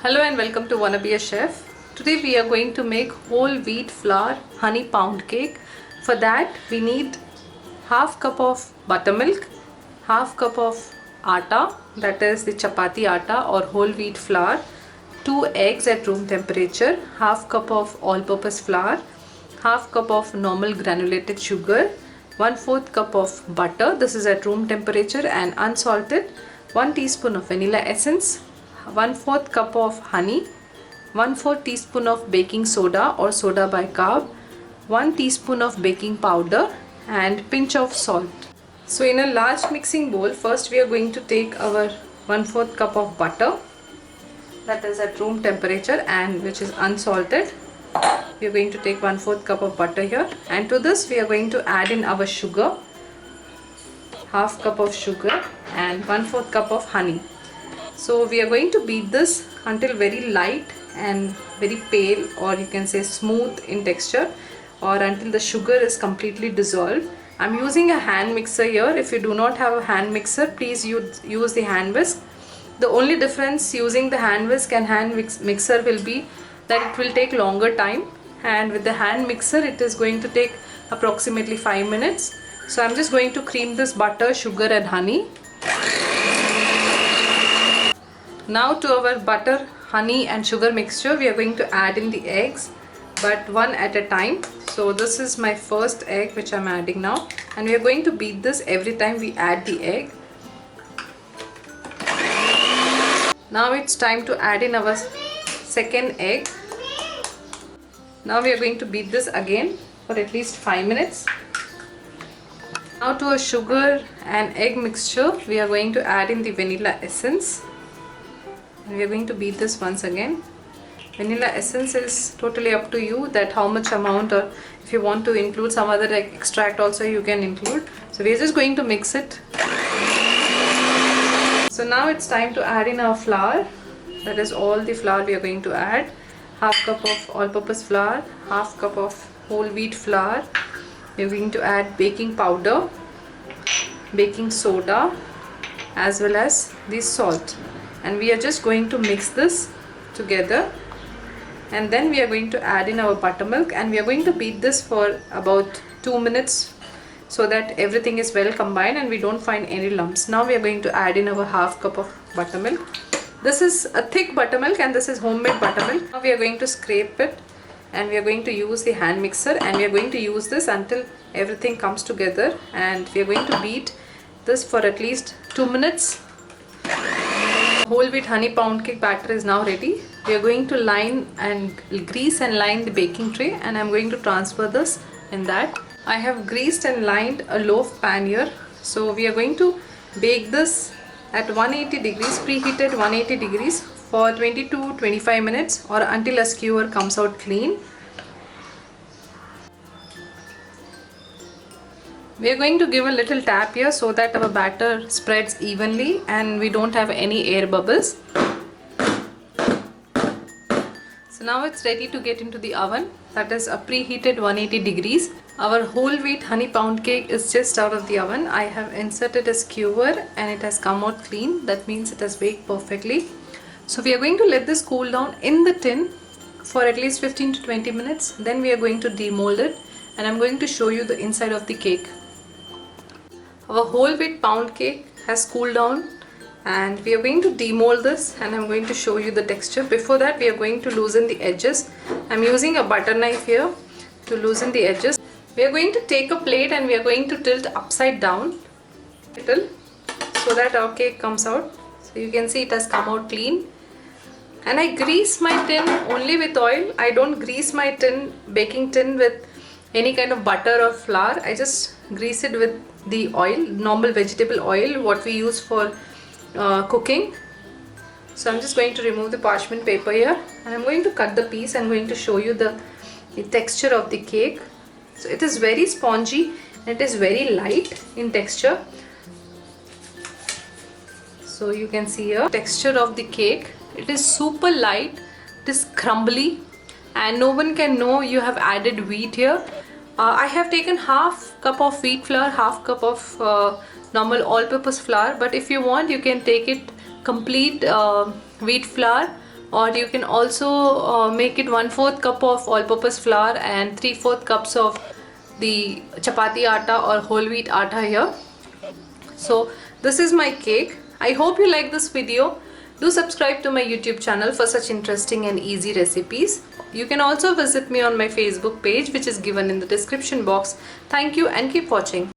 Hello and welcome to Wanna Be a Chef. Today we are going to make whole wheat flour honey pound cake. For that we need half cup of buttermilk, half cup of atta, that is the chapati atta or whole wheat flour, 2 eggs at room temperature, half cup of all-purpose flour, half cup of normal granulated sugar, 1/4 cup of butter, this is at room temperature and unsalted, 1 teaspoon of vanilla essence, 1/4 cup of honey, 1/4 teaspoon of baking soda or soda bicarb, 1 teaspoon of baking powder and pinch of salt. So in a large mixing bowl, first we are going to take our 1/4 cup of butter, that is at room temperature and which is unsalted. We are going to take 1/4 cup of butter here, and to this we are going to add in our sugar, half cup of sugar and 1/4 cup of honey. So we are going to beat this until very light and very pale, or you can say smooth in texture, or until the sugar is completely dissolved. I'm using a hand mixer here. If you do not have a hand mixer, please use the hand whisk. The only difference using the hand whisk and hand mixer will be that it will take longer time, and with the hand mixer it is going to take approximately 5 minutes. So I'm just going to cream this butter, sugar and honey. Now to our butter, honey and sugar mixture we are going to add in the eggs, but one at a time. So this is my first egg which I'm adding now, and we are going to beat this every time we add the egg. Now it's time to add in our second egg. Now we are going to beat this again for at least 5 minutes. Now to a sugar and egg mixture we are going to add in the vanilla essence. We are going to beat this once again. Vanilla essence is totally up to you that how much amount, or if you want to include some other extract also you can include. So we are just going to mix it. So now it's time to add in our flour. That is all the flour we are going to add. Half cup of all-purpose flour, half cup of whole wheat flour. We are going to add baking powder, baking soda as well as the salt. And we are just going to mix this together, and then we are going to add in our buttermilk, and we are going to beat this for about 2 minutes so that everything is well combined and we don't find any lumps. Now we are going to add in our half cup of buttermilk. This is a thick buttermilk and this is homemade buttermilk. Now we are going to scrape it, and we are going to use the hand mixer, and we are going to use this until everything comes together, and we are going to beat this for at least 2 minutes. Whole wheat honey pound cake batter is now ready. We are going to line and grease and line the baking tray, and I'm going to transfer this in that. I have greased and lined a loaf pan here. So we are going to bake this at 180 degrees, preheated 180 degrees for 20 to 25 minutes, or until a skewer comes out clean. We are going to give a little tap here so that our batter spreads evenly and we don't have any air bubbles. So now it's ready to get into the oven, that is a preheated 180 degrees. Our whole wheat honey pound cake is just out of the oven. I have inserted a skewer and it has come out clean. That means it has baked perfectly. So we are going to let this cool down in the tin for at least 15 to 20 minutes. Then we are going to demold it, and I'm going to show you the inside of the cake. Our whole wheat pound cake has cooled down, and we are going to demold this, and I'm going to show you the texture. Before that we are going to loosen the edges. I'm using a butter knife here to loosen the edges. We are going to take a plate and we are going to tilt upside down little so that our cake comes out. So you can see it has come out clean. And I grease my tin only with oil. I don't grease my baking tin with any kind of butter or flour. I just grease it with the oil, normal vegetable oil, what we use for cooking. So I'm just going to remove the parchment paper here, and I'm going to cut the piece and going to show you the texture of the cake. So it is very spongy and it is very light in texture. So you can see here texture of the cake. It is super light, it is crumbly, and no one can know you have added wheat here. I have taken half cup of wheat flour, half cup of normal all-purpose flour, but if you want you can take it complete wheat flour or you can also make it 1/4 cup of all-purpose flour and 3/4 cups of the chapati atta or whole wheat atta here. So this is my cake. I hope you like this video. Do subscribe to my YouTube channel for such interesting and easy recipes. You can also visit me on my Facebook page, which is given in the description box. Thank you and keep watching.